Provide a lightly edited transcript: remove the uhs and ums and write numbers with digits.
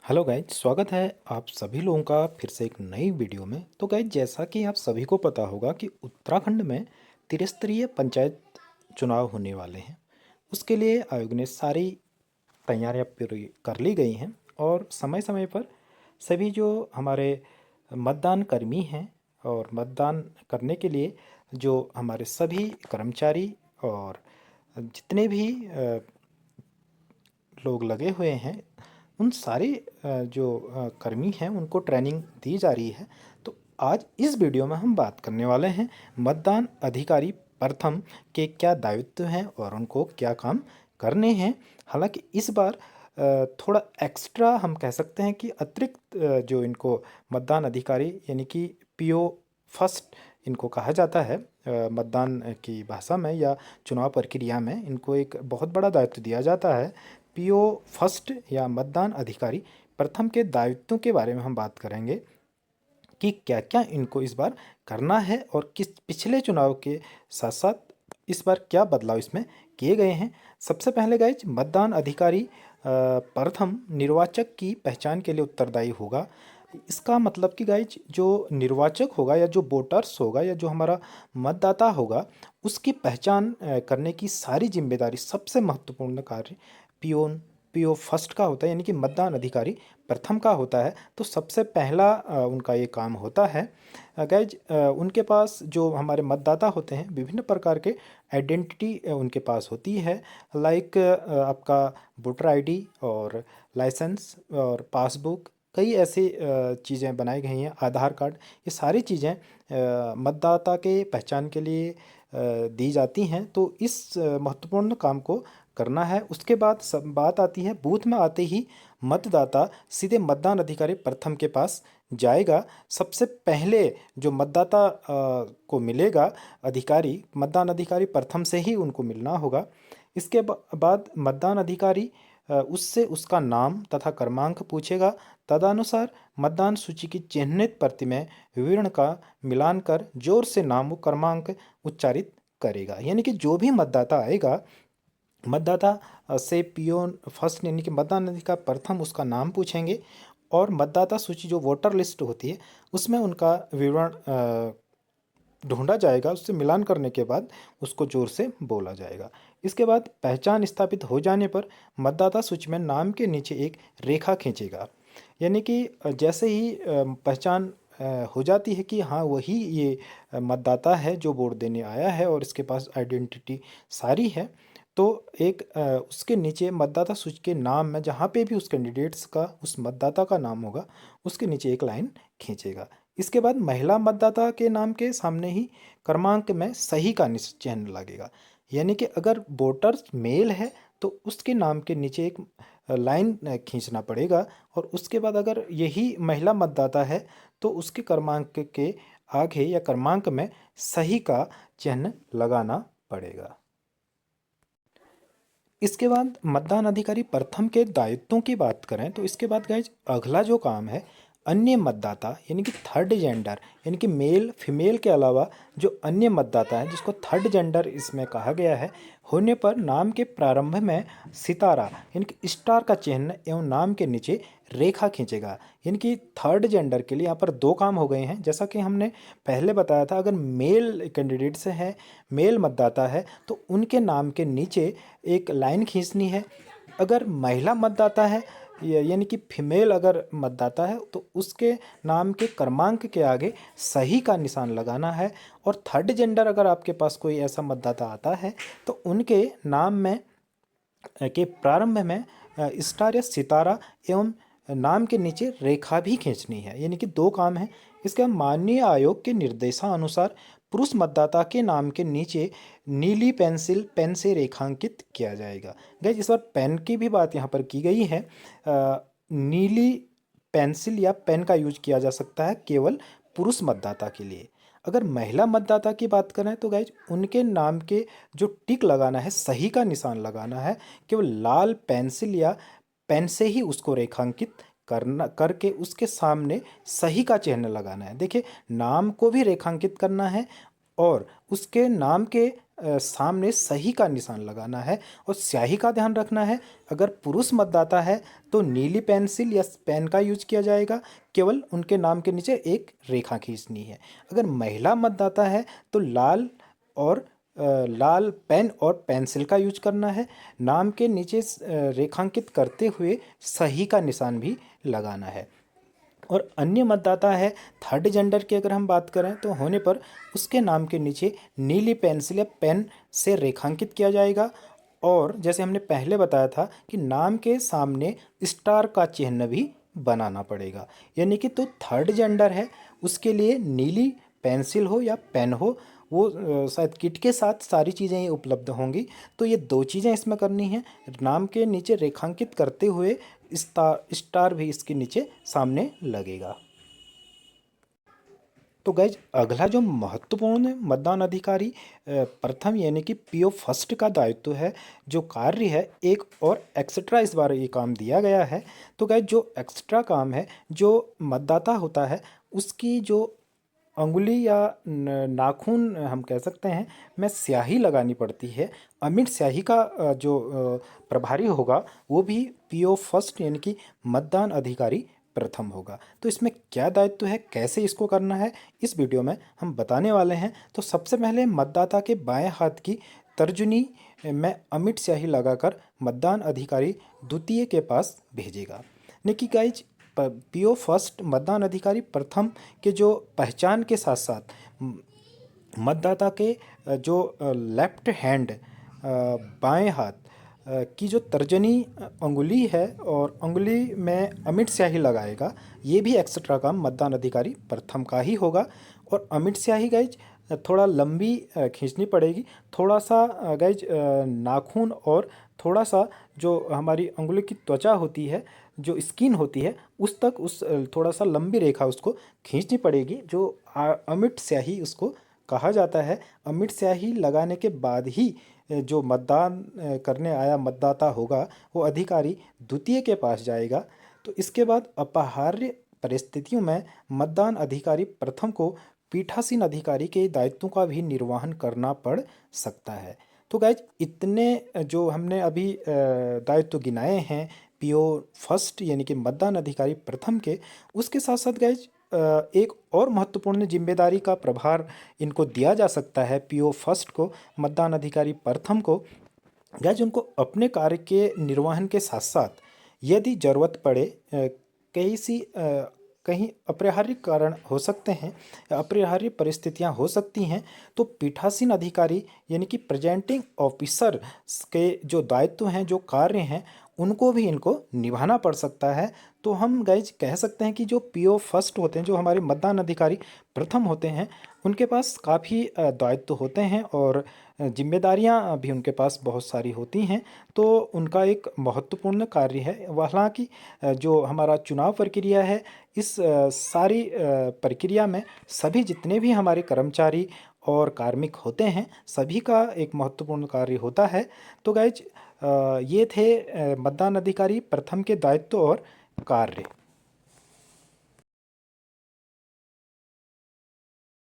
Hello guys, स्वागत है आप सभी लोगों का फिर से एक नई वीडियो में। तो गाइज, जैसा कि आप सभी को पता होगा कि उत्तराखंड में त्रिस्तरीय पंचायत चुनाव होने वाले हैं। उसके लिए आयोग ने सारी तैयारियां पूरी कर ली गई हैं और समय समय पर सभी जो हमारे मतदान कर्मी हैं और मतदान करने के लिए जो हमारे सभी कर्मचारी और जितने भी लोग लगे हुए हैं, उन सारे जो कर्मी हैं उनको ट्रेनिंग दी जा रही है। तो आज इस वीडियो में हम बात करने वाले हैं मतदान अधिकारी प्रथम के क्या दायित्व हैं और उनको क्या काम करने हैं। हालांकि इस बार थोड़ा एक्स्ट्रा हम कह सकते हैं कि अतिरिक्त जो इनको मतदान अधिकारी यानी कि पीओ फर्स्ट इनको कहा जाता है मतदान की भाषा में या चुनाव प्रक्रिया में इनको एक बहुत बड़ा दायित्व दिया जाता है। पीओ फर्स्ट या मतदान अधिकारी प्रथम के दायित्वों के बारे में हम बात करेंगे कि क्या क्या इनको इस बार करना है और किस पिछले चुनाव के साथ साथ इस बार क्या बदलाव इसमें किए गए हैं। सबसे पहले गाइज, मतदान अधिकारी प्रथम निर्वाचक की पहचान के लिए उत्तरदायी होगा। इसका मतलब कि गाइज, जो निर्वाचक होगा या जो वोटर्स होगा या जो हमारा मतदाता होगा उसकी पहचान करने की सारी जिम्मेदारी, सबसे महत्वपूर्ण कार्य पीओन पीओ फर्स्ट का होता है, यानी कि मतदान अधिकारी प्रथम का होता है। तो सबसे पहला उनका ये काम होता है। गाइज, उनके पास जो हमारे मतदाता होते हैं विभिन्न प्रकार के आइडेंटिटी उनके पास होती है। लाइक आपका वोटर आईडी और लाइसेंस और पासबुक, कई ऐसी चीज़ें बनाई गई हैं, आधार कार्ड, ये सारी चीज़ें मतदाता के पहचान के लिए दी जाती हैं। तो इस महत्वपूर्ण काम को करना है। उसके बाद सब बात आती है, बूथ में आते ही मतदाता सीधे मतदान अधिकारी प्रथम के पास जाएगा। सबसे पहले जो मतदाता को मिलेगा अधिकारी, मतदान अधिकारी प्रथम से ही उनको मिलना होगा। इसके बाद मतदान अधिकारी उससे उसका नाम तथा क्रमांक पूछेगा। तदनुसार मतदान सूची की चिन्हित प्रति में विवरण का मिलान कर जोर से नाम व क्रमांक उच्चारित करेगा। यानी कि जो भी मतदाता आएगा, मतदाता से पियोन फर्स्ट यानी कि मतदान अधिकारी प्रथम उसका नाम पूछेंगे और मतदाता सूची जो वोटर लिस्ट होती है उसमें उनका विवरण ढूंढा जाएगा। उससे मिलान करने के बाद उसको जोर से बोला जाएगा। इसके बाद पहचान स्थापित हो जाने पर मतदाता सूची में नाम के नीचे एक रेखा खींचेगा। यानी कि जैसे ही पहचान हो जाती है कि हाँ वही ये मतदाता है जो वोट देने आया है और इसके पास आइडेंटिटी सारी है, तो एक उसके नीचे मतदाता सूची के नाम में जहाँ पे भी उस कैंडिडेट्स का, उस मतदाता का नाम होगा उसके नीचे एक लाइन खींचेगा। इसके बाद महिला मतदाता के नाम के सामने ही क्रमांक में सही का चिन्ह लगेगा। यानी कि अगर वोटर मेल है तो उसके नाम के नीचे एक लाइन खींचना पड़ेगा और उसके बाद अगर यही महिला मतदाता है तो उसके क्रमांक के आगे या क्रमांक में सही का चिन्ह लगाना पड़ेगा। इसके बाद मतदान अधिकारी प्रथम के दायित्वों की बात करें तो इसके बाद गाइज अगला जो काम है, अन्य मतदाता यानी कि थर्ड जेंडर, यानी कि मेल फीमेल के अलावा जो अन्य मतदाता हैं जिसको थर्ड जेंडर इसमें कहा गया है, होने पर नाम के प्रारंभ में सितारा यानी कि स्टार का चिन्ह एवं नाम के नीचे रेखा खींचेगा। यानी कि थर्ड जेंडर के लिए यहाँ पर दो काम हो गए हैं। जैसा कि हमने पहले बताया था, अगर मेल कैंडिडेट से है, मेल मतदाता है तो उनके नाम के नीचे एक लाइन खींचनी है। अगर महिला मतदाता है यानी कि फीमेल अगर मतदाता है तो उसके नाम के क्रमांक के आगे सही का निशान लगाना है। और थर्ड जेंडर अगर आपके पास कोई ऐसा मतदाता आता है तो उनके नाम में के प्रारंभ में स्टार या सितारा एवं नाम के नीचे रेखा भी खींचनी है। यानी कि दो काम हैं। इसके माननीय आयोग के निर्देशानुसार पुरुष मतदाता के नाम के नीचे नीली पेंसिल पेन से रेखांकित किया जाएगा। गाइस, इस बार पेन की भी बात यहाँ पर की गई है। नीली पेंसिल या पेन का यूज किया जा सकता है केवल पुरुष मतदाता के लिए। अगर महिला मतदाता की बात करें तो गाइज उनके नाम के जो टिक लगाना है, सही का निशान लगाना है, केवल लाल पेंसिल या पेन से ही उसको रेखांकित करना करके उसके सामने सही का चिन्ह लगाना है। देखिए, नाम को भी रेखांकित करना है और उसके नाम के सामने सही का निशान लगाना है और स्याही का ध्यान रखना है। अगर पुरुष मतदाता है तो नीली पेंसिल या पेन का यूज किया जाएगा, केवल उनके नाम के नीचे एक रेखा खींचनी है। अगर महिला मतदाता है तो लाल पेन और पेंसिल का यूज करना है। नाम के नीचे रेखांकित करते हुए सही का निशान भी लगाना है। और अन्य मतदाता है थर्ड जेंडर की अगर हम बात करें तो होने पर उसके नाम के नीचे नीली पेंसिल या पेन से रेखांकित किया जाएगा। और जैसे हमने पहले बताया था कि नाम के सामने स्टार का चिन्ह भी बनाना पड़ेगा। यानी कि तो थर्ड जेंडर है उसके लिए नीली पेंसिल हो या पेन हो, वो शायद किट के साथ सारी चीज़ें ही उपलब्ध होंगी। तो ये दो चीज़ें इसमें करनी है, नाम के नीचे रेखांकित करते हुए स्टार भी इसके नीचे सामने लगेगा। तो गाइज अगला जो महत्वपूर्ण मतदान अधिकारी प्रथम यानी कि पीओ फर्स्ट का दायित्व है, जो कार्य है एक और एक्स्ट्रा इस बार ये काम दिया गया है। तो गाइज जो एक्स्ट्रा काम है, जो मतदाता होता है उसकी जो अंगुली या नाखून हम कह सकते हैं में स्याही लगानी पड़ती है। अमिट स्याही का जो प्रभारी होगा वो भी पीओ फर्स्ट यानी कि मतदान अधिकारी प्रथम होगा। तो इसमें क्या दायित्व है, कैसे इसको करना है, इस वीडियो में हम बताने वाले हैं। तो सबसे पहले मतदाता के बाएं हाथ की तर्जनी में अमिट स्याही लगाकर मतदान अधिकारी द्वितीय के पास भेजेगा। नेकी गाइज पीओ फर्स्ट मतदान अधिकारी प्रथम के जो पहचान के साथ साथ मतदाता के जो लेफ्ट हैंड बाएं हाथ की जो तर्जनी अंगुली है और अंगुली में अमिट स्याही लगाएगा, ये भी एक्स्ट्रा काम मतदान अधिकारी प्रथम का ही होगा। और अमिट स्याही गाइज थोड़ा लंबी खींचनी पड़ेगी, थोड़ा सा गाइज नाखून और थोड़ा सा जो हमारी अंगुली की त्वचा होती है, जो स्किन होती है, उस तक उस थोड़ा सा लंबी रेखा उसको खींचनी पड़ेगी, जो अमिट स्याही उसको कहा जाता है। अमिट स्याही लगाने के बाद ही जो मतदान करने आया मतदाता होगा वो अधिकारी द्वितीय के पास जाएगा। तो इसके बाद अपहार्य परिस्थितियों में मतदान अधिकारी प्रथम को पीठासीन अधिकारी के दायित्वों का भी निर्वहन करना पड़ सकता है। तो गाइज इतने जो हमने अभी दायित्व गिनाए हैं पीओ फर्स्ट यानी कि मतदान अधिकारी प्रथम के, उसके साथ साथ गाइज एक और महत्वपूर्ण जिम्मेदारी का प्रभार इनको दिया जा सकता है पीओ फर्स्ट को, मतदान अधिकारी प्रथम को। गाइज उनको अपने कार्य के निर्वहन के साथ साथ यदि जरूरत पड़े कहीं अपरिहार्य कारण हो सकते हैं, अपरिहार्य परिस्थितियां हो सकती हैं, तो पीठासीन अधिकारी यानी कि प्रेजेंटिंग ऑफिसर के जो दायित्व हैं, जो कार्य हैं, उनको भी इनको निभाना पड़ सकता है। तो हम गाइज कह सकते हैं कि जो पीओ फर्स्ट होते हैं, जो हमारे मतदान अधिकारी प्रथम होते हैं, उनके पास काफ़ी दायित्व होते हैं और जिम्मेदारियां भी उनके पास बहुत सारी होती हैं। तो उनका एक महत्वपूर्ण कार्य है। हालांकि जो हमारा चुनाव प्रक्रिया है, इस सारी प्रक्रिया में सभी जितने भी हमारे कर्मचारी और कार्मिक होते हैं, सभी का एक महत्वपूर्ण कार्य होता है। तो गाइज ये थे मतदान अधिकारी प्रथम के दायित्व और कार्य।